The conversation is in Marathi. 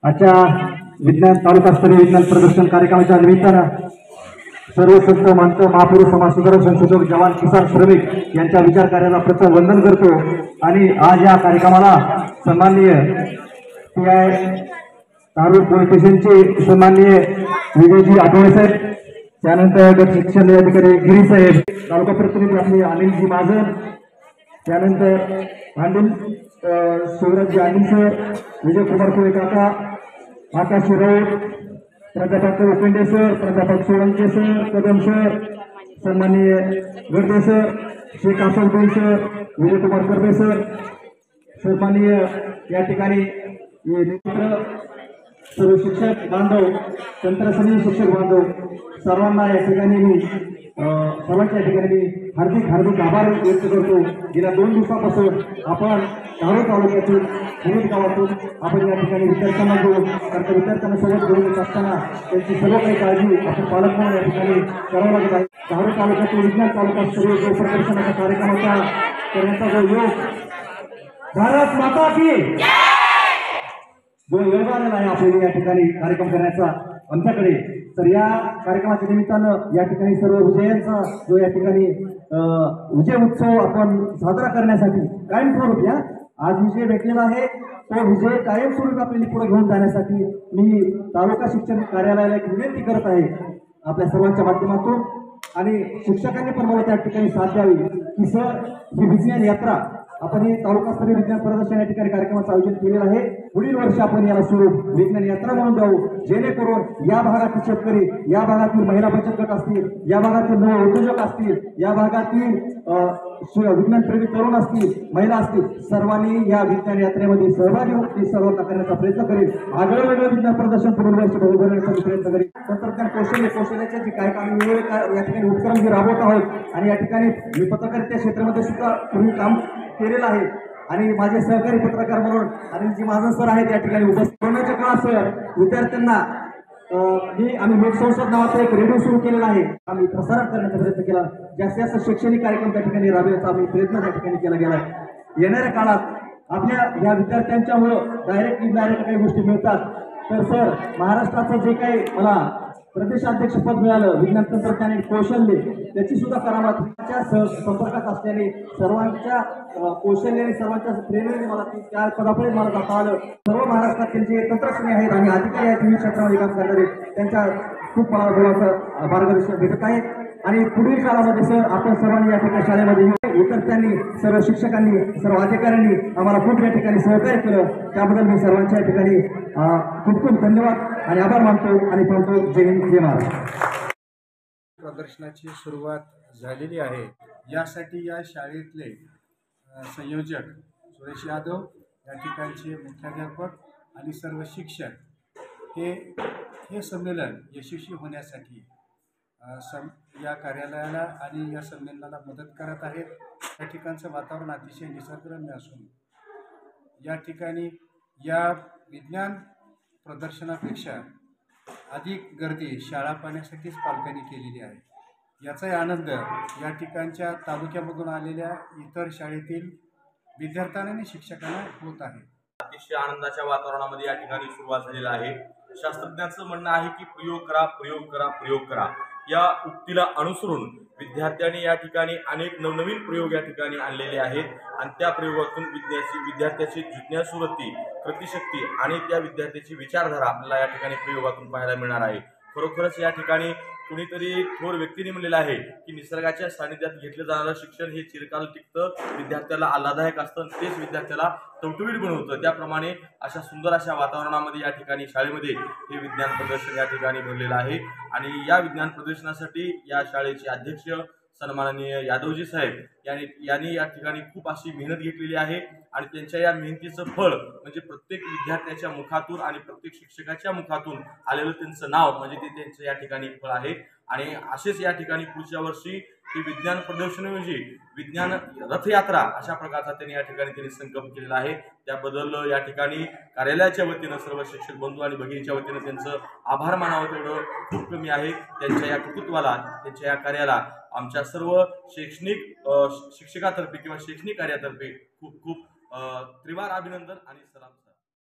आजच्या विज्ञान तालुकास्तरीय विज्ञान प्रदर्शन कार्यक्रमाच्या निमित्तानं सर्व संत महंत महापुरुष समाजसुधारक संशोधक जवान किसान श्रमिक यांच्या विचार कार्याला प्रथम वंदन करतो आणि आज या कार्यक्रमाला सन्माननीय PI धारूर पोलीस स्टेशनचे सन्माननीय विजयजी आठवले साहेब, त्यानंतर गट शिक्षण अधिकारी गिरी साहेब, तालुका प्रतिनिधी आपले अनिलजी महाजन, त्यानंतर अनिल शिवराजजी अनिल सर, विजयकुमार कोळे काका, आकाश राऊत, प्राध्यापक उपेंडे सर, प्राध्यापक सोळंके सर, कदम सर, सन्माननीय Garde sir, Shaikh Asafuddin sir, Vijaykumar Karve sir, सन्माननीय या ठिकाणी सर्व शिक्षक बांधव, तंत्रज्ञ शिक्षक बांधव सर्वांना या ठिकाणी मी सर्वांच्या ठिकाणी हार्दिक आभार व्यक्त करतो। गेल्या 2 दिवसापासून आपण धारूर तालुक्यातील विविध गावातून आपण या ठिकाणी विद्यार्थ्यांना घेऊन विद्यार्थ्यांना सोबत घेऊन येत असताना त्यांची सर्व काही काळजी आपण पालक म्हणून या ठिकाणी करावं लागत आहे। धारूर तालुक्यातील विज्ञान तालुकास्तरीय जो प्रदर्शनाच्या कार्यक्रमाचा करण्याचा जो योग, भारत माता की जो योग आलेला आहे आपल्याला या ठिकाणी कार्यक्रम करण्याचा आमच्याकडे, तर या कार्यक्रमाच्या निमित्तानं या ठिकाणी सर्व विजयांचा जो या ठिकाणी विजय उत्सव आपण साजरा करण्यासाठी कायमस्वरूपी आज विजय भेटलेला आहे, तो विजय कायमस्वरूपी आपल्याला पुढे घेऊन जाण्यासाठी मी तालुका शिक्षण कार्यालयाला एक विनंती करत आहे आपल्या सर्वांच्या माध्यमातून, आणि शिक्षकांनी पण मला त्या ठिकाणी साथ द्यावी की सर ही विज्ञान यात्रा आपण ही तालुकास्तरीय विज्ञान प्रदर्शन या ठिकाणी कार्यक्रमाचं आयोजन केलेलं आहे। पुढील वर्षी आपण याला स्वरूप विज्ञान यात्रा म्हणून जाऊ, जेणेकरून या भागातील शेतकरी, या भागातील महिला बचत गट असतील, या भागातील नव उद्योजक असतील, या भागातील विज्ञानप्रेमी तरुण असतील, महिला असतील, सर्वांनी या विज्ञान यात्रेमध्ये सहभागी होऊन सर्वांना करण्याचा प्रयत्न करेल। आगळं वेगळं विज्ञान प्रदर्शन पुढील वर्षी भरवण्याचा प्रयत्न करेल। तंत्रज्ञान कौशल्याचे जे काही काम या ठिकाणी उपक्रम राबवत आहोत आणि या ठिकाणी मी पत्रकारिता क्षेत्रामध्ये सुद्धा पूर्वी काम केलेलं आहे आणि माझे सहकारी पत्रकार म्हणून अनिलजी महाजन सर आहेत या ठिकाणी उपस्थित होण्याच्या काळात सर विद्यार्थ्यांना आम्ही लोकसंवाद नावाचा एक रेडिओ सुरू केलेला आहे, आम्ही प्रसारण करण्याचा प्रयत्न केला। जास्तीत जास्त शैक्षणिक कार्यक्रम त्या ठिकाणी राबवण्याचा आम्ही प्रयत्न त्या ठिकाणी केला गेला आहे। येणाऱ्या काळात आपल्या या विद्यार्थ्यांच्यामुळं डायरेक्ट इनडायरेक्ट काही गोष्टी मिळतात, तर सर महाराष्ट्राचं जे काही मला प्रदेशाध्यक्ष पद मिळालं विज्ञान तंत्रज्ञान आणि कौशल्य, त्याची सुद्धा करामाच्या संपर्कात असल्याने सर्वांच्या कौशल्याने सर्वांच्या प्रेरणेने मला त्या पदापर्यंत मला जाता आलं। सर्व महाराष्ट्रातील जे तंत्रज्ञ आहेत आणि अधिकारी आहेत विविध क्षेत्रामध्ये काम करणारे त्यांच्या खूप मला बोलाचं मार्गदर्शन भेटत आहे आणि पुढील काळामध्ये सर आपण सर्वांनी या ठिकाणी शाळेमध्ये विद्यार्थ्यांनी, सर्व शिक्षकांनी, सर्व अधिकाऱ्यांनी आम्हाला खूप या ठिकाणी सहकार्य केलं, त्याबद्दल मी सर्वांच्या या ठिकाणी खूप खूप धन्यवाद आणि आभार मानतो आणि सांगतो जय हिंद जय महाराष्ट्र। प्रदर्शनाची सुरुवात झालेली आहे, यासाठी या शाळेतले संयोजक सुरेश यादव, या ठिकाणचे मुख्याध्यापक आणि सर्व शिक्षक हे संमेलन यशस्वी होण्यासाठी या कार्यालयाला आणि या संमेलनाला मदत करत आहेत। या ठिकाणचं वातावरण अतिशय निसर्गरम्य असून या ठिकाणी या विज्ञान प्रदर्शनापेक्षा अधिक गर्दी शाळा पाहण्यासाठीच पालकांनी केलेली आहे। याचाही आनंद या ठिकाणच्या तालुक्यामधून आलेल्या इतर शाळेतील विद्यार्थ्यांना आणि शिक्षकांना होत आहे। अतिशय आनंदाच्या वातावरणामध्ये या ठिकाणी सुरुवात झालेला आहे। शास्त्रज्ञांचं म्हणणं आहे की प्रयोग करा, प्रयोग करा, प्रयोग करा, या उक्तीला अनुसरून विद्यार्थ्यांनी या ठिकाणी अनेक नवनवीन प्रयोग या ठिकाणी आणलेले आहेत आणि त्या प्रयोगातून विद्यार्थ्याची जिज्ञासू वृत्ती, कृतिशक्ती आणि त्या विद्यार्थ्याची विचारधारा आपल्याला या ठिकाणी प्रयोगातून पाहायला मिळणार आहे। खरोखरच या ठिकाणी कुणीतरी थोर व्यक्तीने म्हणलेलं आहे की निसर्गाच्या सानिध्यात घेतलं जाणारं शिक्षण हे चिरकाल टिकतं, विद्यार्थ्याला आल्हाददायक असतं, तेच विद्यार्थ्याला टवटवीत बनवतं। त्याप्रमाणे अशा सुंदर अशा वातावरणामध्ये या ठिकाणी शाळेमध्ये हे विज्ञान प्रदर्शन या ठिकाणी भरलेलं आहे आणि या विज्ञान प्रदर्शनासाठी या शाळेचे अध्यक्ष सन्माननीय यादवजी साहेब यांनी या ठिकाणी खूप अशी मेहनत घेतलेली आहे आणि त्यांच्या या मेहनतीचं फळ म्हणजे प्रत्येक विद्यार्थ्याच्या मुखातून आणि प्रत्येक शिक्षकाच्या मुखातून आलेलं त्यांचं नाव म्हणजे ते त्यांचं या ठिकाणी फळ आहे। आणि असेच या ठिकाणी पुढच्या वर्षी ही विज्ञान प्रदर्शनाऐवजी विज्ञान रथयात्रा अशा प्रकारचा त्यांनी या ठिकाणी संकल्प केलेला आहे। त्याबद्दल या ठिकाणी कार्यालयाच्या वतीनं सर्व शिक्षक बंधू आणि भगिनीच्या वतीनं त्यांचं आभार मानावं तेवढं खूप कमी आहे। त्यांच्या या कर्तृत्वाला, त्यांच्या या कार्याला आमच्या सर्व शैक्षणिक शिक्षकातर्फे किंवा शैक्षणिक कार्यातर्फे खूप खूप त्रिवार अभिनंदन आणि सलाम।